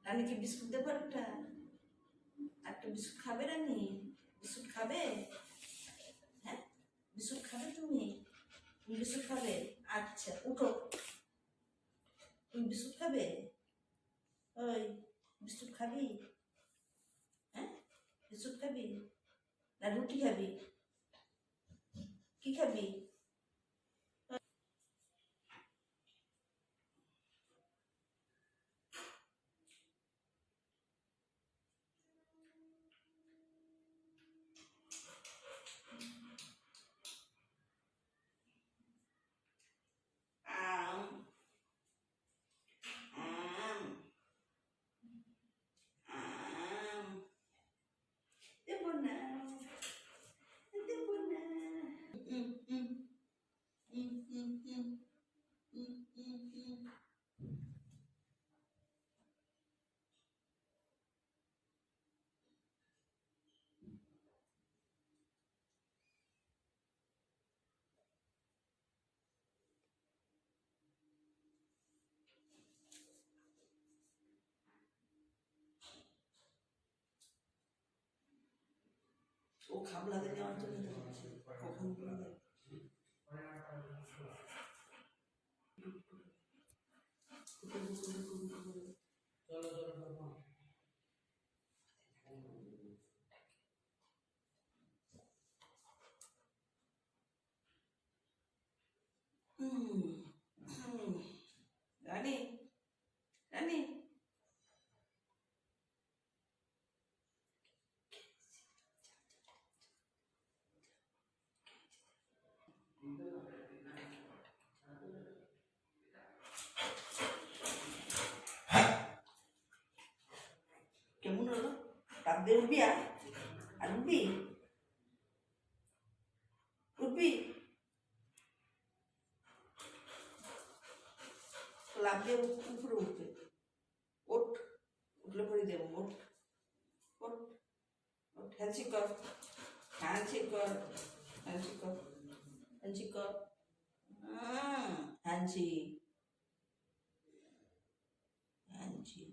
রানী কি বিস্কুট দেবো একটা? একটা বিস্কুট খাবে রানী? বিস্কুট খাবে? হ্যাঁ, বিস্কুট খাবে তুমি? তুমি বিস্কুট খাবে? আচ্ছা উঠো, তুমি বিস্কুট খাবে? ওই বিস্কুট খাবি? হ্যাঁ, বিস্কুট খাবি না রুটি খাবি? কি খাবি? আম আম আম দেবো না, দেবো না। উম, উম, উম, উম, উম, উম, উম, উম। ও খাবলাতে যাওয়ার জন্য যাচ্ছে, কখন করে যাবে? রানী, রানী কেমন হলো? তাপ দিয়ে উঠবি? আর উঠবি? উঠবি? লাভ দিয়ে উপরে উঠবে। ওঠ, উঠলে পরে দেবো। ওঠ, ওঠ, ওঠ, হ্যান্ডশি কর, হ্যান্ডশি কর, হ্যান্ডশি কর, হ্যান্ডশি কর, হ্যান্ডশি, হ্যান্ডশি,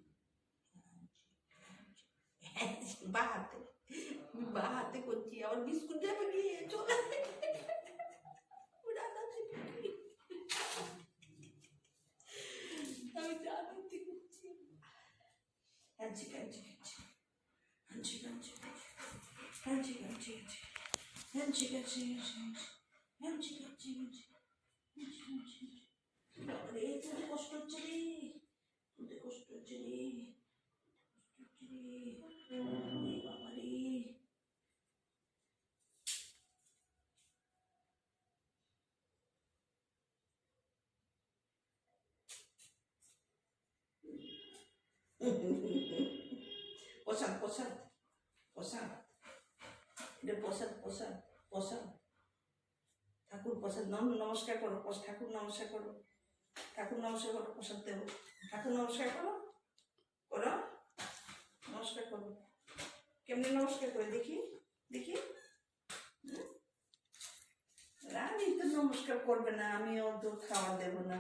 হ্যান্ডশি, বা হাতে, আমি বা হাতে করছি। আবার বিস্কুট দেবে গিয়ে চলে আমি জানাতে করছি। হ্যান্ডশি, হ্যান্ডশি, হ্যান্ডশি, হ্যান্ডশি, হ্যান্ডশি, হ্যান্ডশি, হ্যান্ডশি, হ্যান্ডশি, হ্যান্ডশি, হ্যান্ডশি, হ্যান্ডশি। রে তুলতে কষ্ট হচ্ছে রে, তুলতে কষ্ট হচ্ছে রে, হচ্ছে রে, ওরে বাবা রে। প্রসাদ, প্রসাদ, প্রসাদ, এটা প্রসাদ, প্রসাদ, প্রসাদ। ঠাকুর প্রসাদ নমস্কার করো, ঠাকুর নমস্কার করো, ঠাকুর নমস্কার করো, প্রসাদ দেবো। ঠাকুর নমস্কার করো, করো, নমস্কার করো। কেমনি নমস্কার করে দেখি, দেখি। রানী তো নমস্কার করবে না, আমিও তো খাবার দেবো না।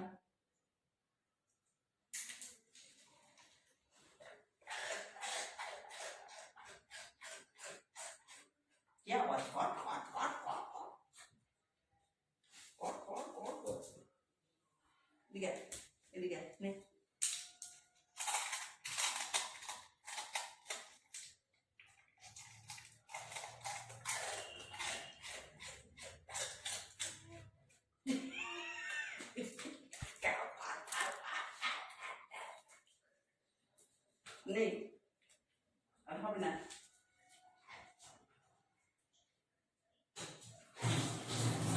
কি আওয়াজ? কর কর কর কর কর কর কর কর। এদিকে এদিকে নে। নেই, আর হবে না,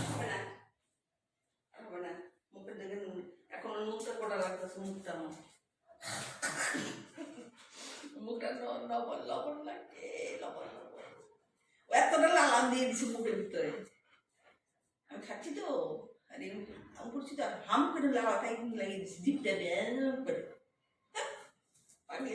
হবে না, হবে না। মুখের দেখে এখন মুখটা কটা লাগতেছে, মুখটা আমার, মুখটা লবণ লবণ লাগছে, লবণ লবণ। ও এতটা লালান দিয়ে দিছে মুখের ভিতরে, আমি খাচ্ছি তো, আর আমি করছি তো, হাম করে লাগাটাই লাগিয়ে দিচ্ছি জিপটা ব্যান করে পাগলে।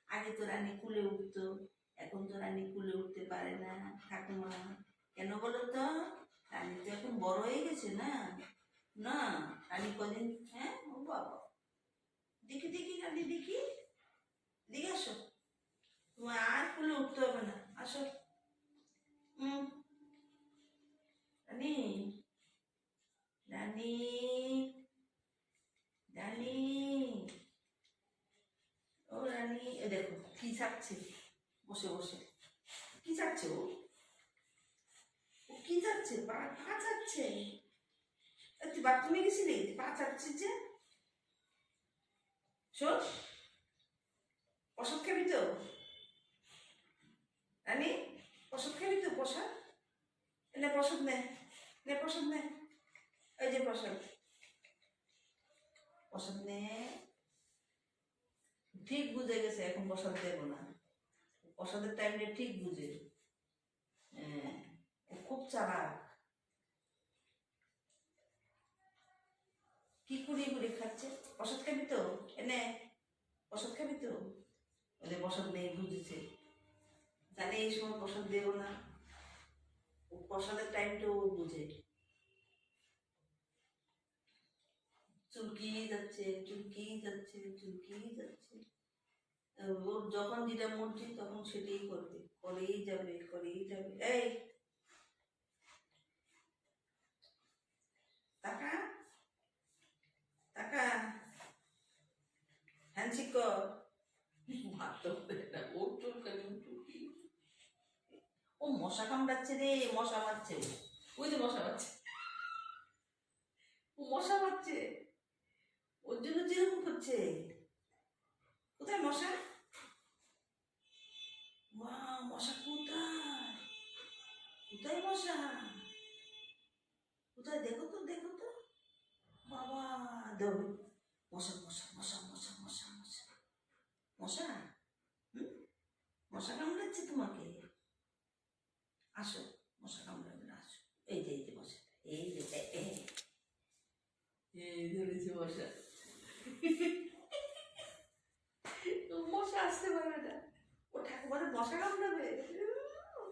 আগে তো রানী কুলে উঠতো, এখন তো রানী কুলে উঠতে পারে না ঠাকুমা। কেন বলো তো? রানী তো এখন বড় হয়ে গেছে না। না, রানী কদিন, হ্যাঁ ও বাবা, দেখি দেখি রানী দেখি, দেখে আসো, তোমার আর কুলে উঠতে হবে না, আসো। হুম, রানী, রানী, রানী, ও রানী, এ দেখো কি চাচ্ছে বসে বসে, কি চাচ্ছে ও? ও কি চাচ্ছে? পা পা চাচ্ছে। তুই বাথরুমে গেছিলি, পা চাচ্ছিস যে? শোন, ওষুধ খাবি তো? রানী, ওষুধ খাবি তো? প্রসাদ নে, প্রসাদ নে, নে প্রসাদ নে, এই যে প্রসাদ, প্রসাদ নে। ঠিক বুঝে গেছে এখন প্রসাদ দেবো না, প্রসাদের টাইমটা ঠিক বুঝে। হ্যাঁ, ও খুব চালাক। কি কুড়িয়ে কুড়িয়ে খাচ্ছে? প্রসাদ খাবি তো? এনে প্রসাদ খাবি তো? ওদের প্রসাদ নেই, বুঝেছে, জানে এই সময় প্রসাদ দেবো না, ও প্রসাদের টাইমটাও বুঝে। চুলকিয়ে যাচ্ছে, চুলকিয়ে যাচ্ছে, চুলকিয়ে যাচ্ছে। ওর যখন যেটা মর্জি তখন সেটাই করবে, করেই যাবে, করেই যাবে। এই টাকা, টাকা, হ্যান্ডশেক কর। মারতে হবে না, ওর চুলকানি, ওর চুলকি। ও মশা কামড়াচ্ছে রে, মশা মারছে, ওই যে মশা মারছে, ও মশা মারছে, ওর জন্য যেরকম করছে। কোথায় মশা? মা, মশা কোথায়? কোথায় মশা? কোথায়? দেখো তো, দেখো তো, বাবা, দেবে। মশা, মশা, মশা, মশা, মশা, মশা, মশা, হুম, মশা কামড়াচ্ছে তোমাকে? আসো, মশা কামড়াবে না, আসো। এই যে মশা, এই যে এই ধরেছে মশা। মশা আসতে পারবে না, ও ঠাকুমারে মশা কামড়াবে।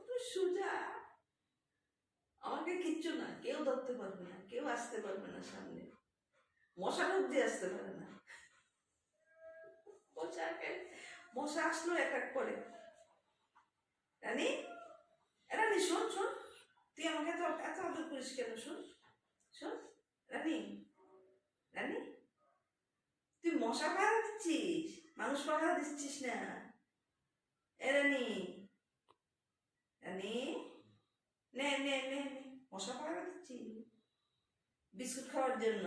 তুই সোজা, আমাকে কিচ্ছু না, কেউ ধরতে পারবে না, কেউ আসতে পারবে না সামনে, মশা অব্দি আসতে পারে না। মশাকে, মশা আসলো অ্যাটাক করে। রানী, রানী শোন, শোন, তুই আমাকে তো এত আদর করিস কেন? শোন, শোন, রানী, রানী, তুই মশা পাহারা দিচ্ছিস, মানুষ পাহারা দিচ্ছিস না। এ রানী, রানী, নে নে নে নে, মশা পাহারা দিচ্ছি বিস্কুট খাওয়ার জন্য।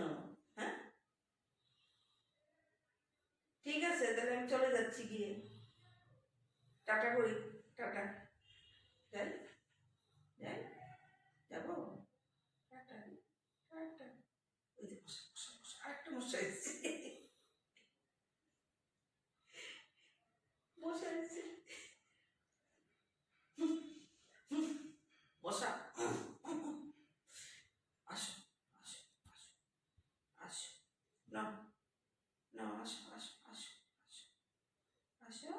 হ্যাঁ, ঠিক আছে, তাহলে আমি চলে যাচ্ছি, গিয়ে টাটা করি, টাটা, যাই, যাই, যাবো, টাটা, টাটা। ওই যে মশা, মশা, মশা, আরেকটা মশা এসেছে, মশা এসেছে, মশা, আসো, আসো, আসো, আসো, না, না, আসো, আসো, আসো, আসো, আসো,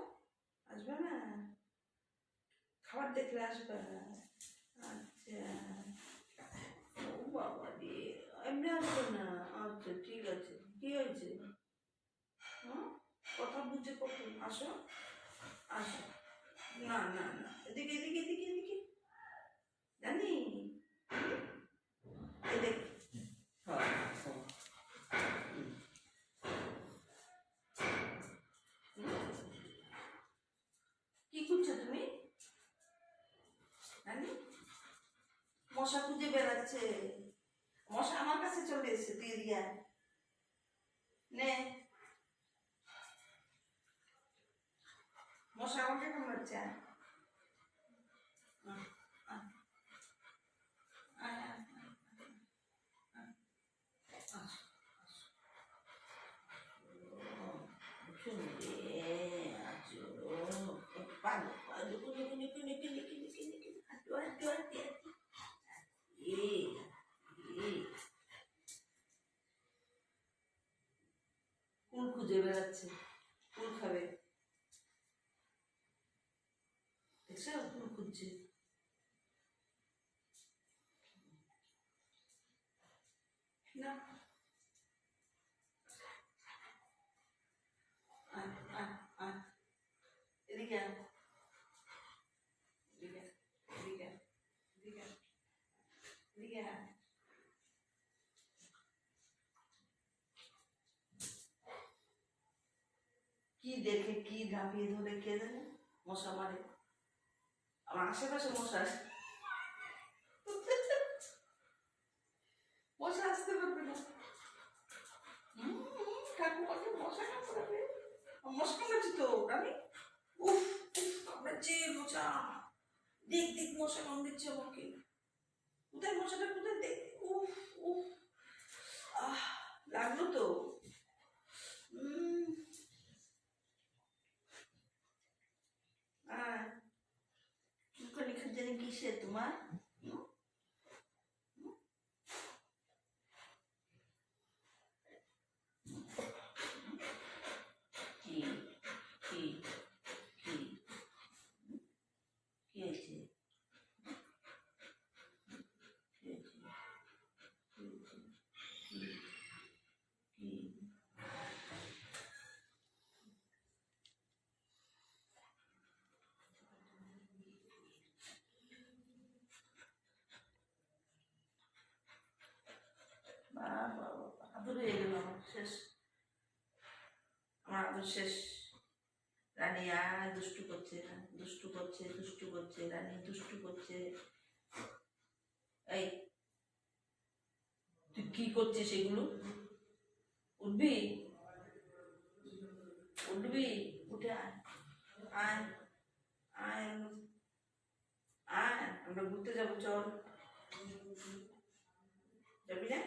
আসবে না, খাবার দেখলে আসবে। আচ্ছা, ও বাবা রে, এমনি আসবে না। আচ্ছা ঠিক আছে, কি হয়েছে? হ্যাঁ, কথা বুঝে কখন, আসো, আসো, না না না, এদিকে এদিকে এদিকে এদিকে, জানি, এদিকে, হ্যাঁ, হ্যাঁ, কি করছো তুমি? জানি, মশা খুঁজে বেড়াচ্ছে, মশা আমার কাছে চলে এসেছে, তুই এদিকে আয়। নে, মশা আমাকে কামড়াচ্ছে, আয়, আয়, আয়, আয়, আয়, আয়, আসো, আসো। শুনবে, আছো, পালো, পালো, কুনি কুনি কুনি কুনি কুনি কুনি কুনি, হাঁটো হাঁটো হাঁটি হাঁটি, এই, এই, কুল খুঁজে বেড়াচ্ছে, কুল খাবে। না আয় আয় আয় এদিকে আয় এদিকে এদিকে এদিকে এদিকে আয় কি দেখে কি ঝাঁপিয়ে ধরে কে জানে মশা মারে আমার আশেপাশে মশা মশা আসতে পারবে না ঠাকুমাকে মশা কামড়াবে মশা কামড়াচ্ছি তো আমি উফ উফ কামড়াচ্ছে মশা দেখ দেখ মশা কামড়াচ্ছে আমাকে কোথায় মশাটা কোথায় দেখ উফ উফ আহ লাগলো তো চুলকানি জানি কিসে তোমার কি কি কি কি হয়েছে আদর হয়ে গেল আমার শেষ আমার আদর শেষ রানী আর দুষ্টু করছে দুষ্টু করছে দুষ্টু করছে রানী দুষ্টু করছে এই তুই কি করছিস এগুলো উঠবি উঠবি উঠে আয় আয় আয় আয় আমরা ঘুরতে যাবো চল যাবি না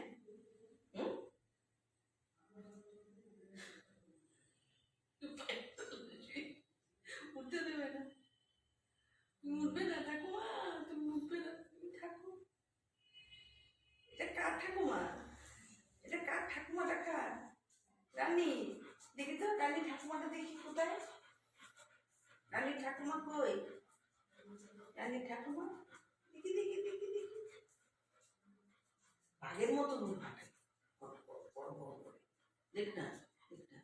উঠতে দেবে না তুমি উঠবে না ঠাকুমা তুমি উঠবে না তুমি থাকো এটা কার ঠাকুমা এটা কার ঠাকুমাটা কার রানী দেখি তো রানী ঠাকুমাটা দেখি কোথায় রানী ঠাকুমা কই রানী ঠাকুমা দেখি দেখি দেখি দেখি বাঘের মতো দূর হাঁটে দেখ না দেখ না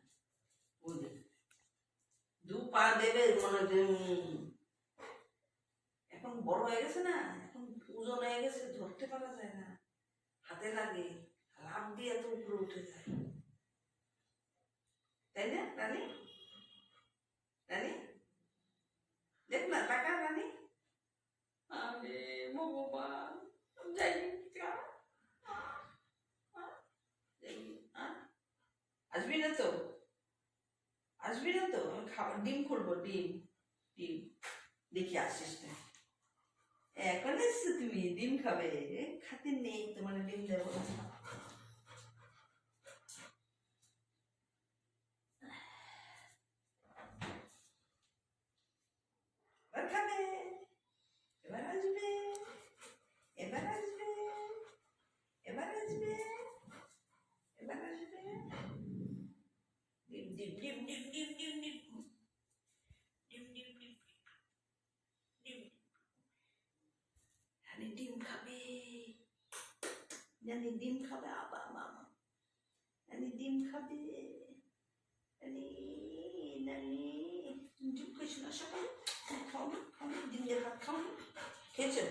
ওই দেখ দু পা দেবে মনে হচ্ছে এখন বড় হয়ে গেছে না এখন ওজন হয়ে গেছে ধরতে পারা যায় না হাতে লাগে লাভ দিয়ে এত উপরে উঠে যায় তাই না রানী রানী দেখ না টাকা রানী আরে ভগবান যাই আসবি না তো আসবি না তো আমি খাবার ডিম খুলবো ডিম ডিম দেখি আসিস না এখন এসছো তুমি ডিম খাবে খাতির নেই তোমার ডিম দেবো এবার খাবে এবার আসবে এবার আসবে এবার আসবে এবার আসবে ডিম ডিম ডিম ডিম ডিম ডিম ডিম ডিম ডিম ডিম ডিম রানী ডিম খাবে রানী ডিম খাবে আবার মামা রানী ডিম খাবে রানী রানী ডিম খেয়েছো না সকালে খাও না খাও না ডিম দিয়ে ভাত খাও না খেয়েছো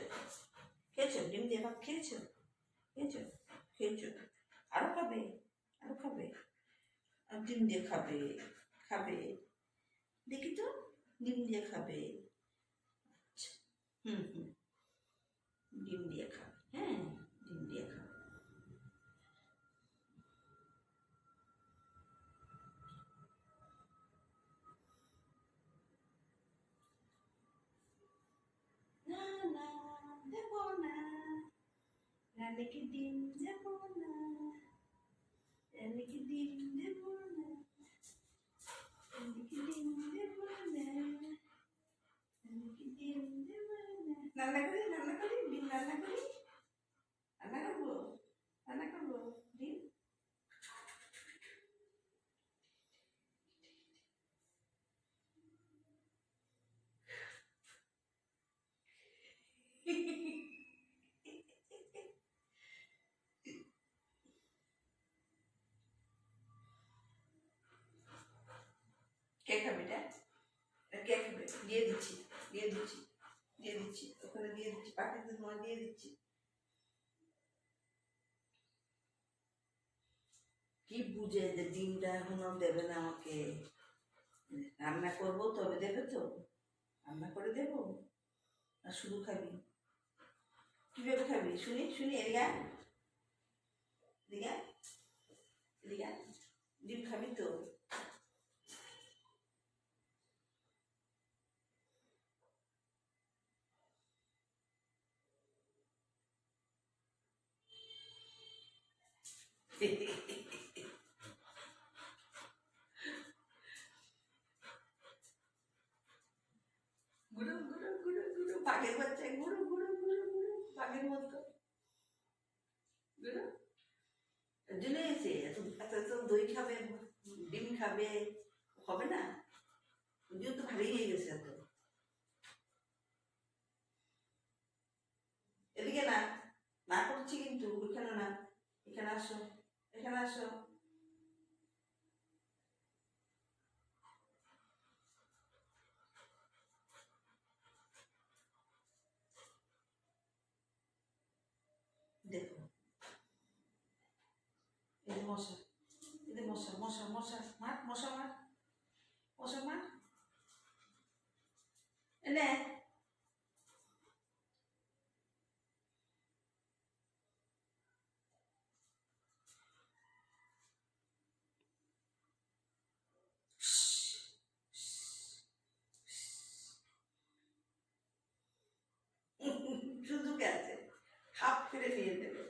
খেয়েছো ডিম দিয়ে ভাত খেয়েছো খেয়েছো খেয়েছো আরো খাবে আরো খাবে আর ডিম দিয়ে খাবে খাবে দেখি তো ডিম দিয়ে খাবে আচ্ছা হুম ডিম দিয়ে খাবে হ্যাঁ ডিম দিয়ে খাবে না না দেব না রানীকে ডিম দেব না রানীকে ডিম দেব না রানীকে ডিম দেব না রানীকে ডিম দেব না রান্না করি ডিম রান্না করি রান্না করবো ডিম কে খাবে এটা? এটা কে খাবে? দিয়ে দিচ্ছি, দিয়ে দিচ্ছি, দিয়ে দিচ্ছি, ওখানে দিয়ে দিচ্ছি, পাখিতে তোমার দিয়ে দিচ্ছি। কি বুঝে যে ডিমটা এখনো দেবে না আমাকে? রান্না করবো তবে দেবে তো? রান্না করে দেবো না শুধু খাবি? কিভাবে খাবি শুনি শুনি? এরিয়া এরিয়া এরিয়া ডিম খাবি তো? গুঁড়ো গুঁড়ো গুঁড়ো গুঁড়ো বাঘের বাচ্চা, গুঁড়ো গুঁড়ো গুঁড়ো গুঁড়ো বাঘের মতো গুঁড়ো। এর জন্য এসে এত এত এত দই খাবে, ডিম খাবে, হবে না? যদিও তো ভারী হয়ে গেছে এত। এদিকে না, না করছি কিন্তু ওইখানে না, এখানে আসো, এখানে আসো। দেখো এই যে মশা, এই যে মশা মশা মশা মার, মশা মার, মশা মার, এনে সুযোগ আছে, হাফ ফিরে নিয়ে দেবে।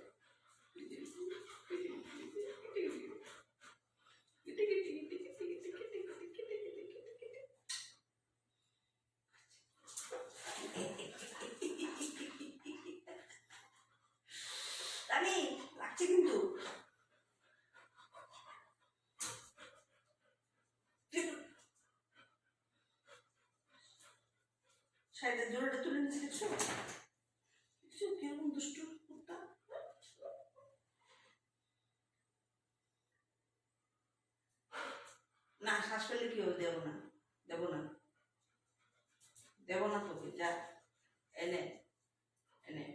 রানী লাগছে কিন্তু, শাড়িটা জোরটা তুলে নিচ্ছে, দেখছো দেখছো কিরকম দুষ্টু কুত্তা। না শ্বাস পেলে কি হবে? দেবো না, দেবো না, দেবো না তোকে, যা এনে এনে।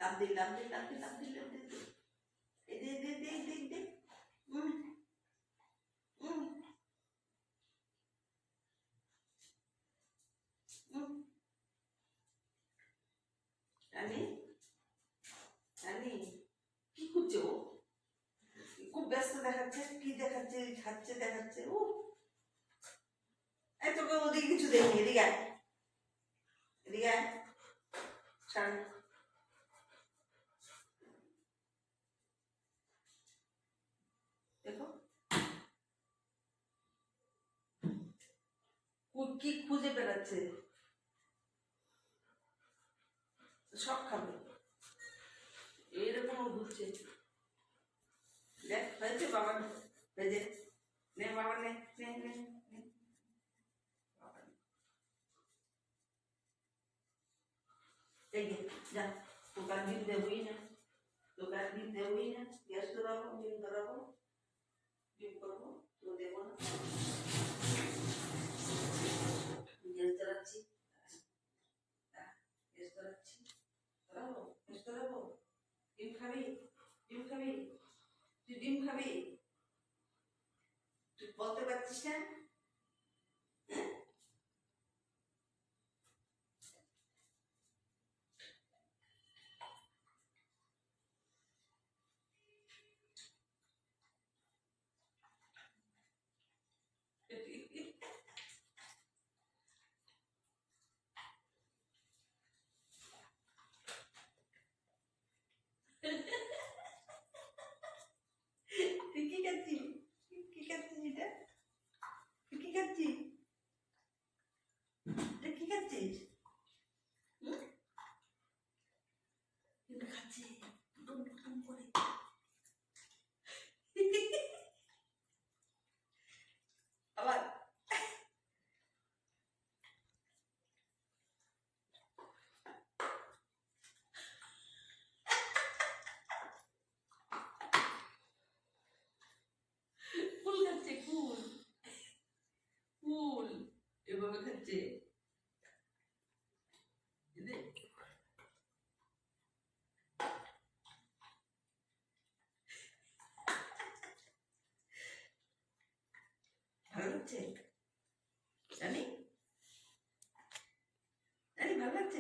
লাভ দে লাভ দে লাভ দে লাভ দে লাভ দে, এই দে দে দে দে দে। হুম হুম হুম। রানী রানী কি করছে ও? খুব ব্যস্ত দেখাচ্ছে, কি দেখাচ্ছে? খাচ্ছে দেখাচ্ছে ও। এই তোকে ওদিকে কিছু দেয়নি, এদিকে আয়, এদিকে আয়, ছাড়। দেখো কি খুঁজে বেড়াচ্ছে, সব খাবে, এইরকম ঘুরছে। দেখ হয়েছে বাবা, হয়েছে, নে বাবা নে নে নে নে। বাবা নে। এই যে যা, তোকে আর ডিম দেবই না, তোকে আর ডিম দেবই না, গ্যাস ধরাবো, ডিম ধরাবো, ডিম করবো, তো দেবো না, গ্যাস ধরাচ্ছি, গ্যাস ধরাচ্ছি, ধরাবো, গ্যাস ধরাবো। ডিম খাবি, ডিম খাবি, তুই ডিম খাবি? তুই বলতে পারছিস না? তুই কি খাচ্ছিস? কি খাচ্ছিস এটা? লাগছে জানি জানি ভালো লাগছে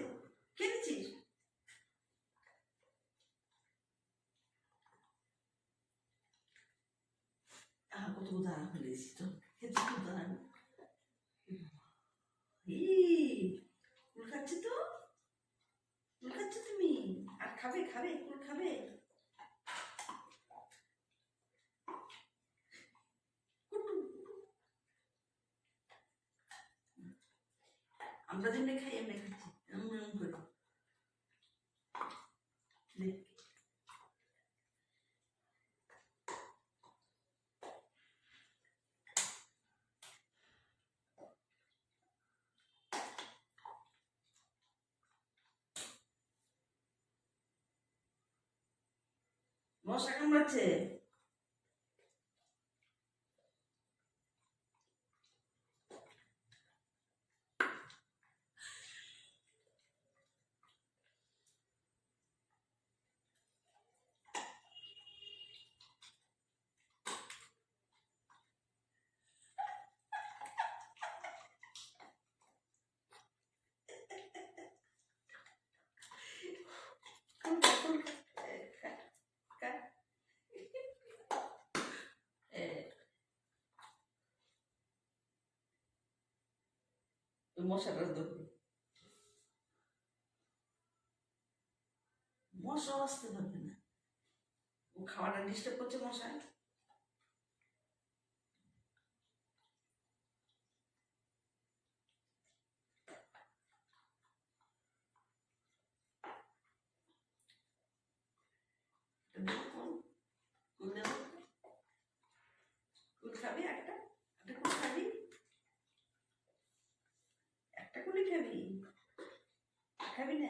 খেয়েছিস কত উদাহরণ ফেলেছি তো খেতে উদাহরণ কুল খাচ্ছে তো কুল খাচ্ছে তুমি আর খাবে খাবে কুল খাবে আমরা যেমনি খাই এমনি খাচ্ছি এমন এমন করে দেখ মশা কামড়াচ্ছে কুল খা, কুল খা। খা, খা। ওই মশাটা ধরবে মশা আসতে পারবে না ও খাওয়াটা ডিস্টার্ব করছে মশায় কুল দেবো কুল খাবি একটা একটা কুল খাবি একটা কুলি খাবি খাবি না